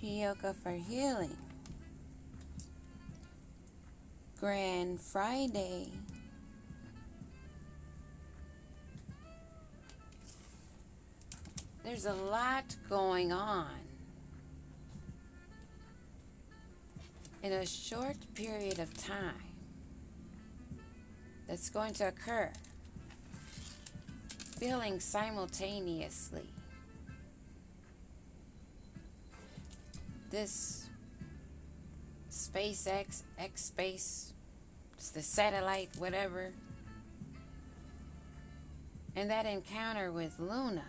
Yoga for Healing. Grand Friday. There's a lot going on in a short period of time that's going to occur, feeling simultaneously. This SpaceX, X-Space, it's the satellite, whatever, and that encounter with Luna.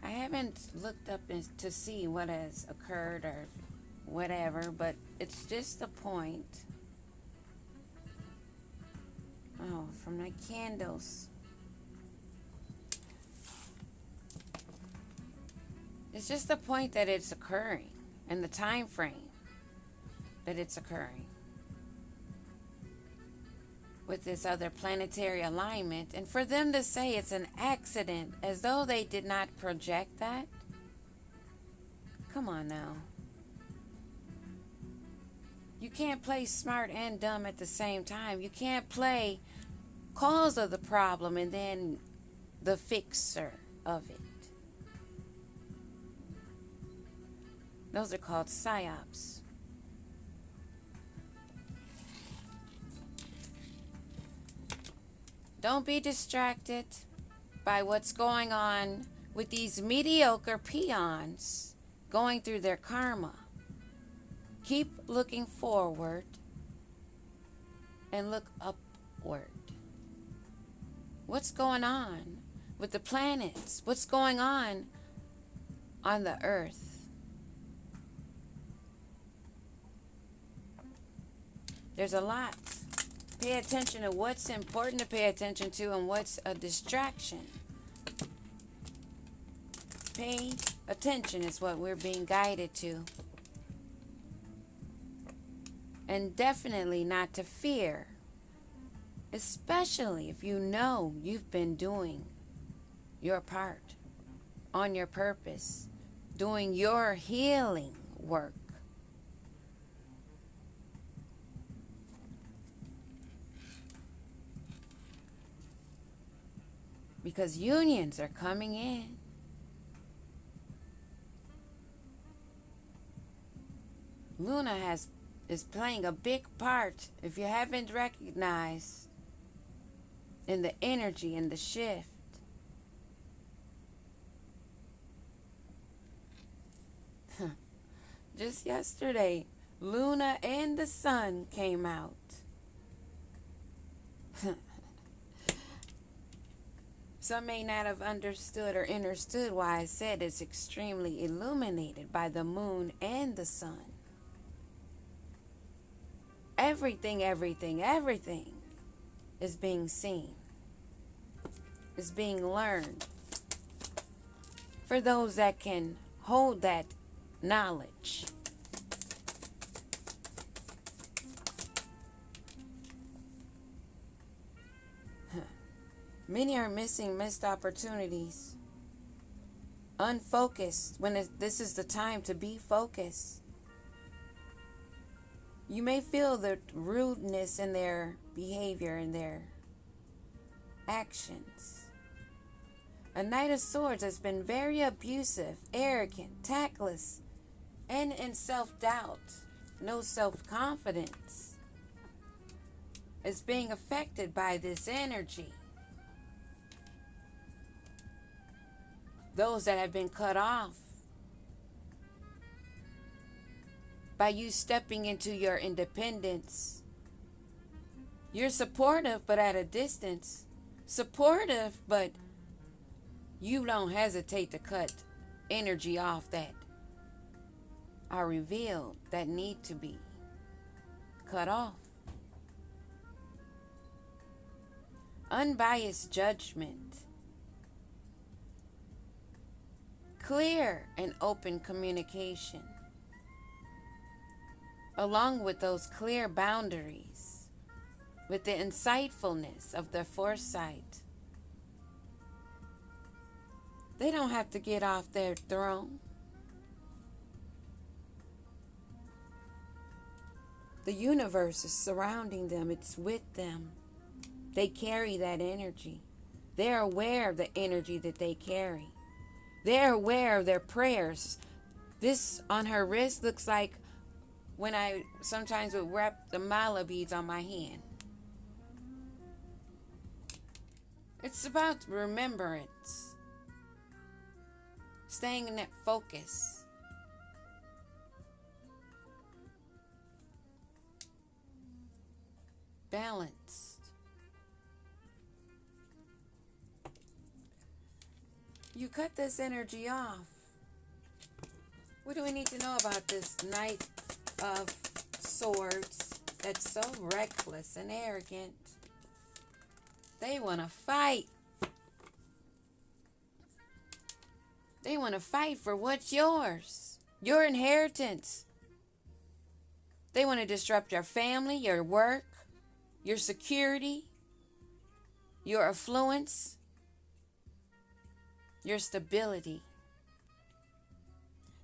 I haven't looked up to see what has occurred or whatever, but it's just a point. Oh, from my candles. It's just the point that it's occurring and the time frame that it's occurring with this other planetary alignment. And for them to say it's an accident as though they did not project that. Come on now. You can't play smart and dumb at the same time. You can't play cause of the problem and then the fixer of it. Those are called psyops. Don't be distracted by what's going on with these mediocre peons going through their karma. Keep looking forward and look upward. What's going on with the planets? What's going on the earth? There's a lot. Pay attention to what's important to pay attention to and what's a distraction. Pay attention is what we're being guided to. And definitely not to fear. Especially if you know you've been doing your part on your purpose, doing your healing work. Because unions are coming in. Luna is playing a big part, if you haven't recognized, in the energy and the shift. Just yesterday, Luna and the sun came out. Some may not have understood or understood why I said it's extremely illuminated by the moon and the sun. Everything is being seen, is being learned. For those that can hold that knowledge. Many are missed opportunities. Unfocused when this is the time to be focused. You may feel the rudeness in their behavior and their actions. A Knight of Swords has been very abusive, arrogant, tactless, and in self-doubt, no self-confidence. Is being affected by this energy. Those that have been cut off by you stepping into your independence. You're supportive, but at a distance. Supportive, but you don't hesitate to cut energy off that are revealed, that need to be cut off. Unbiased judgment. Clear and open communication, along with those clear boundaries, with the insightfulness of the foresight, They don't have to get off their throne. The universe is surrounding them. It's with them. They carry that energy. They're aware of the energy that they carry. They're aware of their prayers. This on her wrist looks like when I sometimes would wrap the mala beads on my hand. It's about remembrance. Staying in that focus. Balanced. You cut this energy off. What do we need to know about this Knight of Swords that's so reckless and arrogant? They want to fight. They want to fight for what's yours, your inheritance. They want to disrupt your family, your work, your security, your affluence, your stability.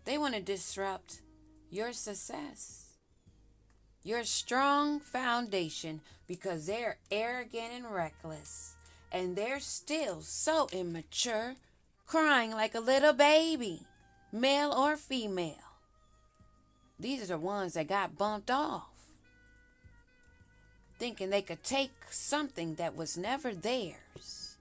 They want to disrupt your success, your strong foundation, because they're arrogant and reckless, and they're still so immature, crying like a little baby, male or female. These are the ones that got bumped off, thinking they could take something that was never theirs.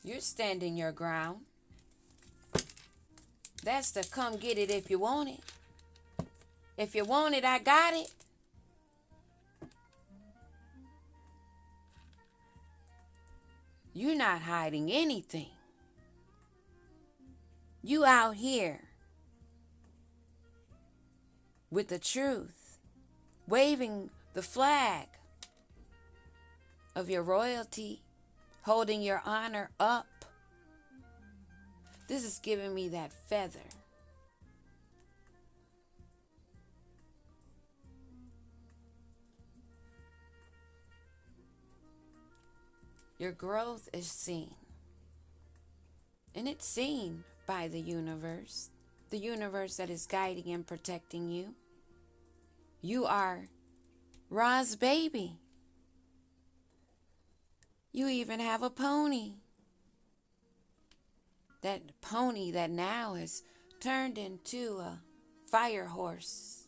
You're standing your ground. That's the come get it if you want it. If you want it, I got it. You're not hiding anything. You out here with the truth, waving the flag of your royalty, holding your honor up. This is giving me that feather. Your growth is seen. And it's seen by the universe that is guiding and protecting you. You are Ra's baby. You even have a pony. That pony that now has turned into a fire horse.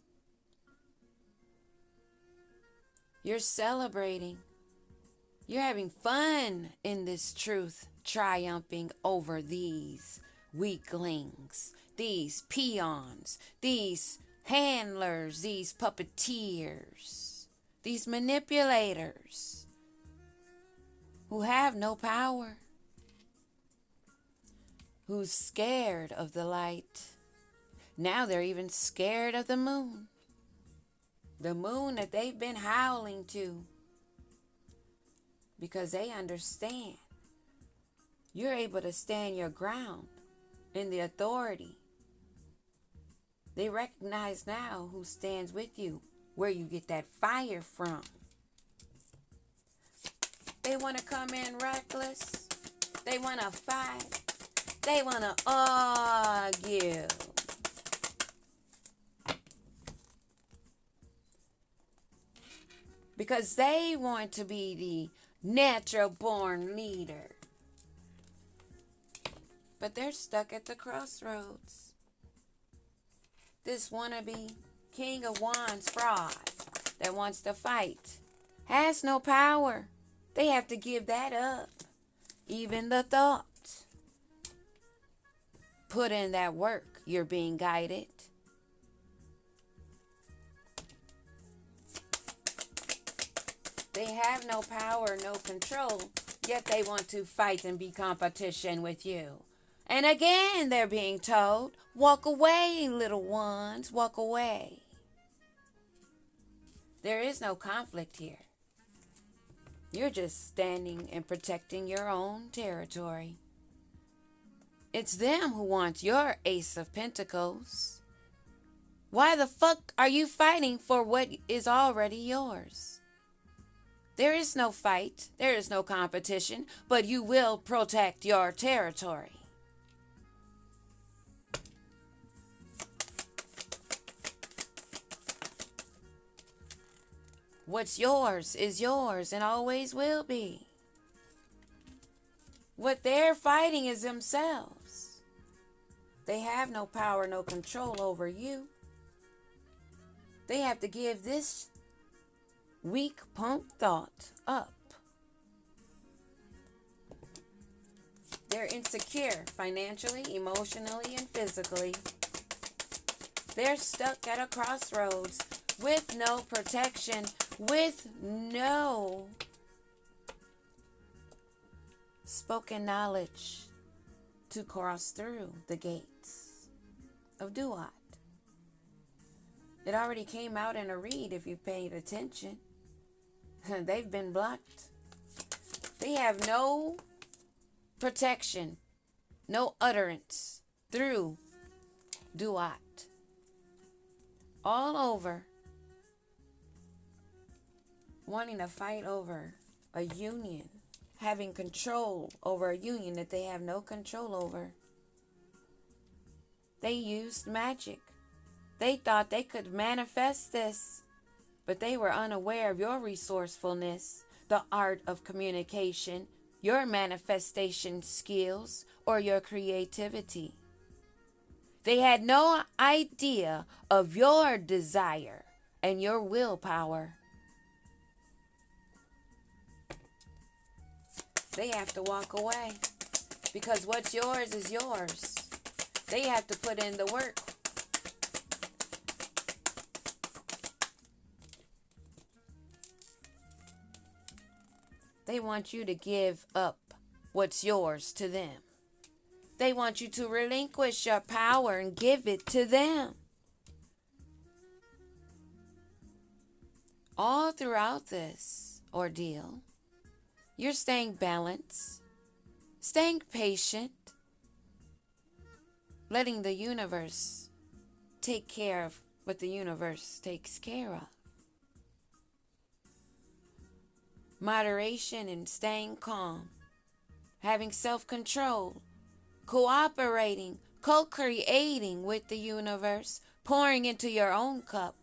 You're celebrating. You're having fun in this truth, triumphing over these weaklings, these peons, these handlers, these puppeteers, these manipulators who have no power, who's scared of the light. Now they're even scared of the moon. The moon that they've been howling to, because they understand you're able to stand your ground in the authority. They recognize now who stands with you, where you get that fire from. They want to come in reckless. They want to fight. They want to argue. Because they want to be the natural born leader. But they're stuck at the crossroads. This wannabe King of Wands fraud that wants to fight has no power. They have to give that up. Even the thought. Put in that work. You're being guided. They have no power, no control, yet they want to fight and be competition with you. And again, they're being told, walk away, little ones, walk away. There is no conflict here. You're just standing and protecting your own territory. It's them who want your Ace of Pentacles. Why the fuck are you fighting for what is already yours? There is no fight, there is no competition, but you will protect your territory. What's yours is yours and always will be. What they're fighting is themselves. They have no power, no control over you. They have to give this weak punk thought up. They're insecure financially, emotionally, and physically. They're stuck at a crossroads with no protection, with no spoken knowledge to cross through the gates of Duat. It already came out in a read if you paid attention. They've been blocked. They have no protection, no utterance through Duat. All over, wanting to fight over a union, having control over a union that they have no control over. They used magic. They thought they could manifest this, but they were unaware of your resourcefulness, the art of communication, your manifestation skills, or your creativity. They had no idea of your desire and your willpower. They have to walk away because what's yours is yours. They have to put in the work. They want you to give up what's yours to them. They want you to relinquish your power and give it to them. All throughout this ordeal, you're staying balanced, staying patient, letting the universe take care of what the universe takes care of. Moderation and staying calm, having self-control, cooperating, co-creating with the universe, pouring into your own cup.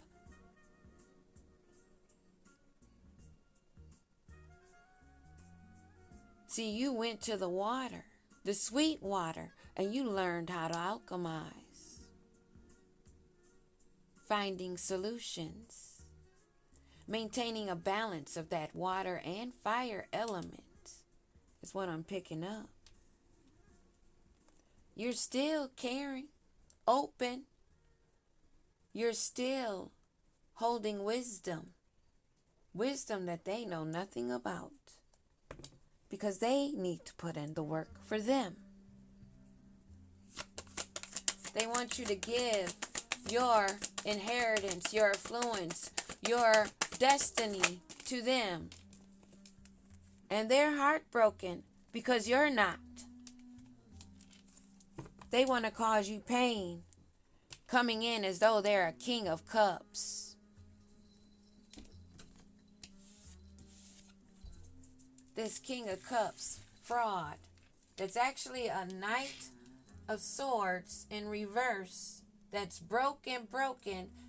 See, you went to the water, the sweet water, and you learned how to alchemize, finding solutions. Maintaining a balance of that water and fire element is what I'm picking up. You're still caring, open. You're still holding wisdom. Wisdom that they know nothing about. Because they need to put in the work for them. They want you to give your inheritance, your affluence, your destiny to them. And they're heartbroken because you're not. They want to cause you pain, coming in as though they're a king of cups. This king of cups fraud that's actually a knight of swords in reverse, that's broken,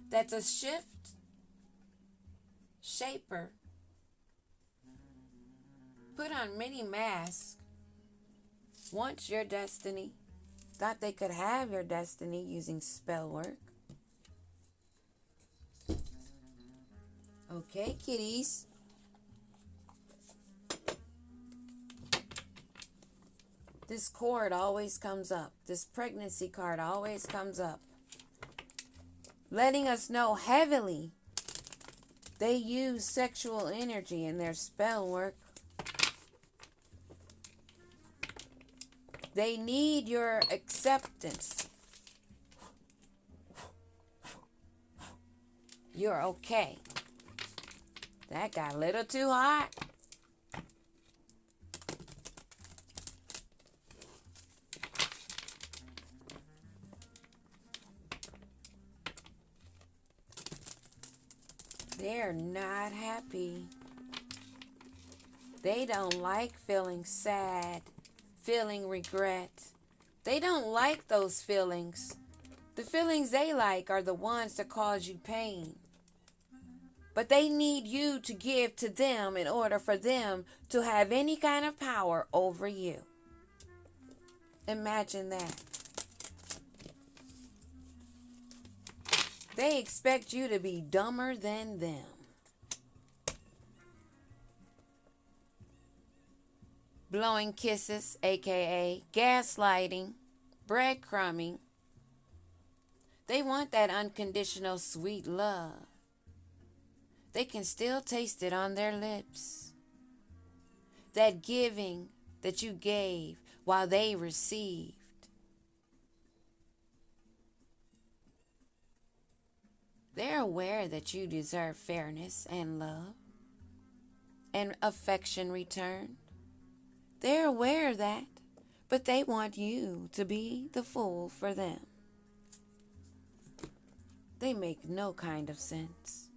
that's a shaper, put on many masks, wants your destiny, thought they could have your destiny using spell work. Okay, kitties. This cord always comes up. This pregnancy card always comes up. Letting us know heavily they use sexual energy in their spell work. They need your acceptance. You're okay. That got a little too hot. They're not happy. They don't like feeling sad, feeling regret. They don't like those feelings. The feelings they like are the ones that cause you pain. But they need you to give to them in order for them to have any kind of power over you. Imagine that. They expect you to be dumber than them. Blowing kisses, aka gaslighting, breadcrumbing. They want that unconditional sweet love. They can still taste it on their lips. That giving that you gave while they received. They're aware that you deserve fairness and love and affection returned. They're aware of that, but they want you to be the fool for them. They make no kind of sense.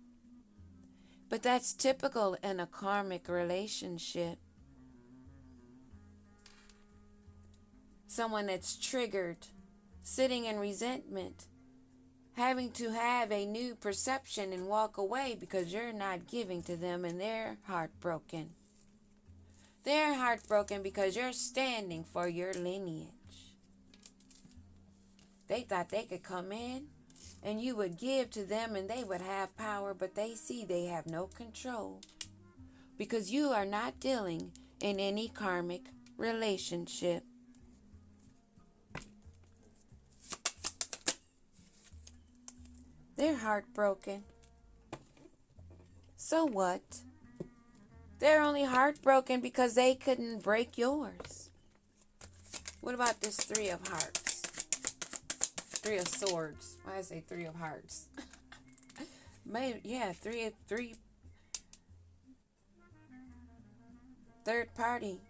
But that's typical in a karmic relationship. Someone that's triggered, sitting in resentment, having to have a new perception and walk away because you're not giving to them, and they're heartbroken. They're heartbroken because you're standing for your lineage. They thought they could come in and you would give to them and they would have power, but they see they have no control because you are not dealing in any karmic relationship. They're heartbroken. So what? They're only heartbroken because they couldn't break yours. What about this Three of Hearts? Three of Swords. Why did I say Three of Hearts? Maybe, yeah, three. Third party.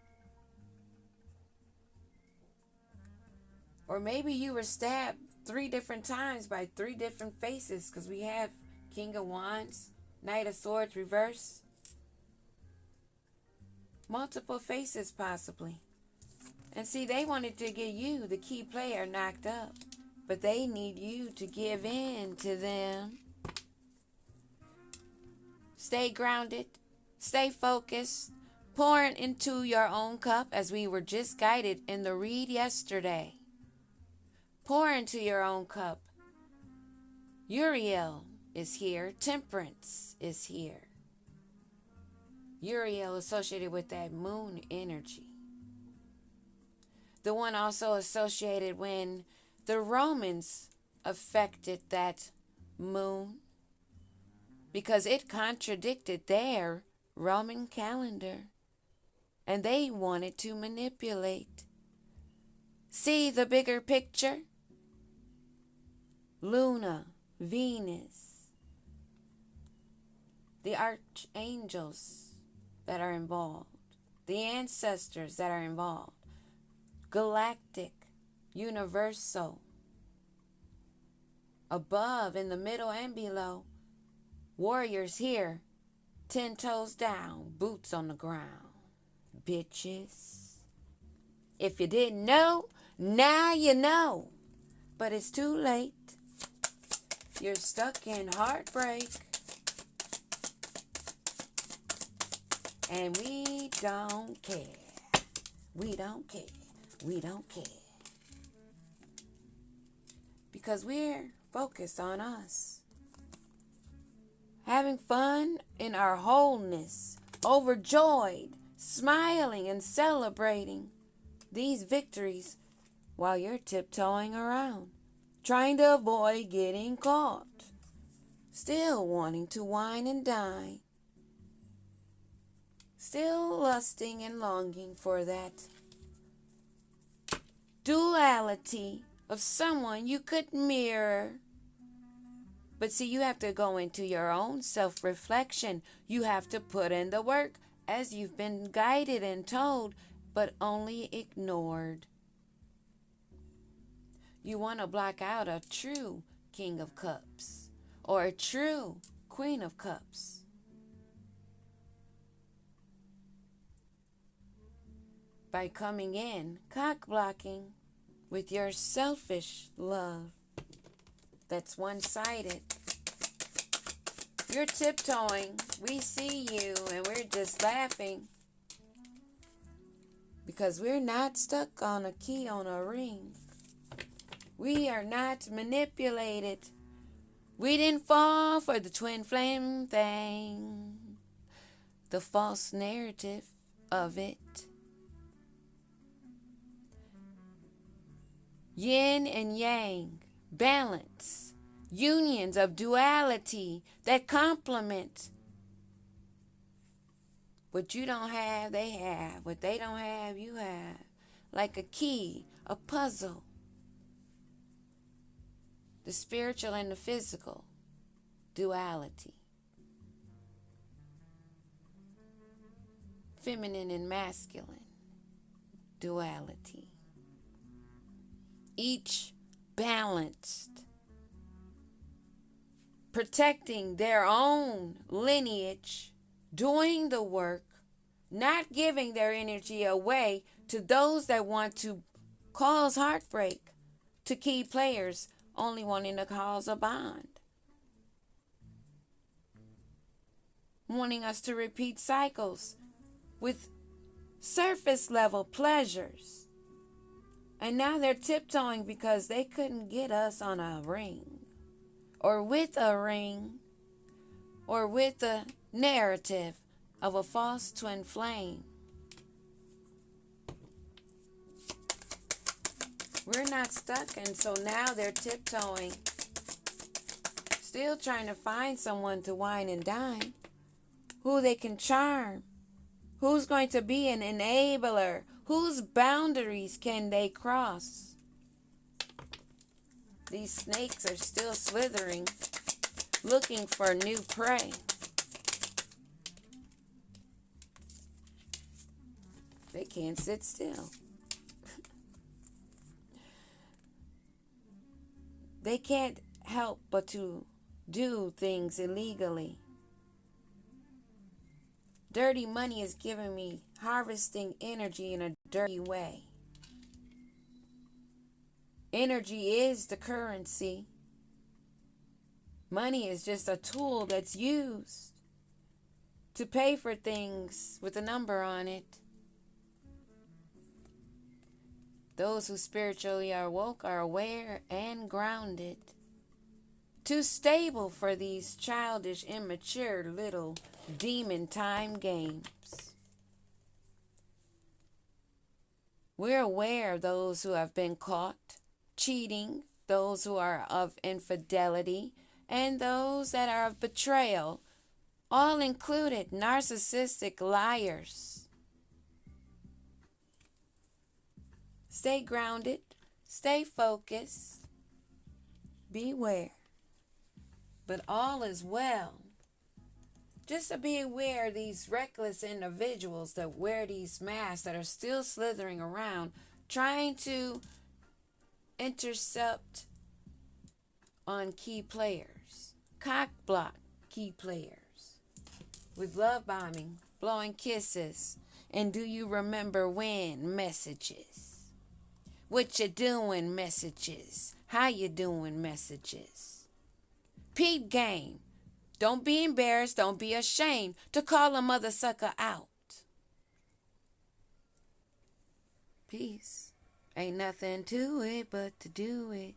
Or maybe you were stabbed 3 different times by 3 different faces, because we have King of Wands, Knight of Swords reverse. Multiple faces possibly. And see, they wanted to get you, the key player, knocked up. But they need you to give in to them. Stay grounded. Stay focused. Pouring into your own cup, as we were just guided in the read yesterday. Pour into your own cup. Uriel is here. Temperance is here. Uriel associated with that moon energy. The one also associated when the Romans affected that moon, because it contradicted their Roman calendar and they wanted to manipulate. See the bigger picture? Luna, Venus, the archangels that are involved, the ancestors that are involved, galactic, universal, above, in the middle, and below, warriors here, 10 toes down, boots on the ground, bitches. If you didn't know, now you know, but it's too late. You're stuck in heartbreak, and we don't care. We don't care. We don't care. Because we're focused on us. Having fun in our wholeness, overjoyed, smiling and celebrating these victories while you're tiptoeing around, trying to avoid getting caught, still wanting to wine and dine, still lusting and longing for that duality of someone you could mirror. But see, you have to go into your own self-reflection. You have to put in the work as you've been guided and told, but only ignored. You want to block out a true King of Cups or a true Queen of Cups. by coming in, cock blocking with your selfish love that's one-sided. You're tiptoeing. We see you and we're just laughing because we're not stuck on a key on a ring. We are not manipulated. We didn't fall for the twin flame thing, the false narrative of it. Yin and yang, balance, unions of duality that complement. What you don't have, they have. What they don't have, you have. Like a key, a puzzle. The spiritual and the physical, duality. Feminine and masculine, duality. Each balanced, protecting their own lineage, doing the work, not giving their energy away to those that want to cause heartbreak, to key players only wanting to cause a bond, wanting us to repeat cycles with surface level pleasures. And now they're tiptoeing because they couldn't get us on a ring, or with a ring, or with the narrative of a false twin flame. We're not stuck, and so now they're tiptoeing, still trying to find someone to wine and dine, who they can charm, who's going to be an enabler, whose boundaries can they cross. These snakes are still slithering, looking for new prey. They can't sit still. They can't help but to do things illegally. Dirty money is giving me harvesting energy in a dirty way. Energy is the currency. Money is just a tool that's used to pay for things with a number on it. Those who spiritually are woke are aware and grounded. Too stable for these childish, immature little demon time games. We're aware of those who have been caught cheating, those who are of infidelity, and those that are of betrayal, all included narcissistic liars. Stay grounded, stay focused, beware. But all is well. Just to be aware of these reckless individuals that wear these masks that are still slithering around, trying to intercept on key players, cock block key players, with love bombing, blowing kisses, and do you remember when messages. What you doing messages. How you doing messages. Peep game. Don't be embarrassed. Don't be ashamed to call a mother sucker out. Peace. Ain't nothing to it but to do it.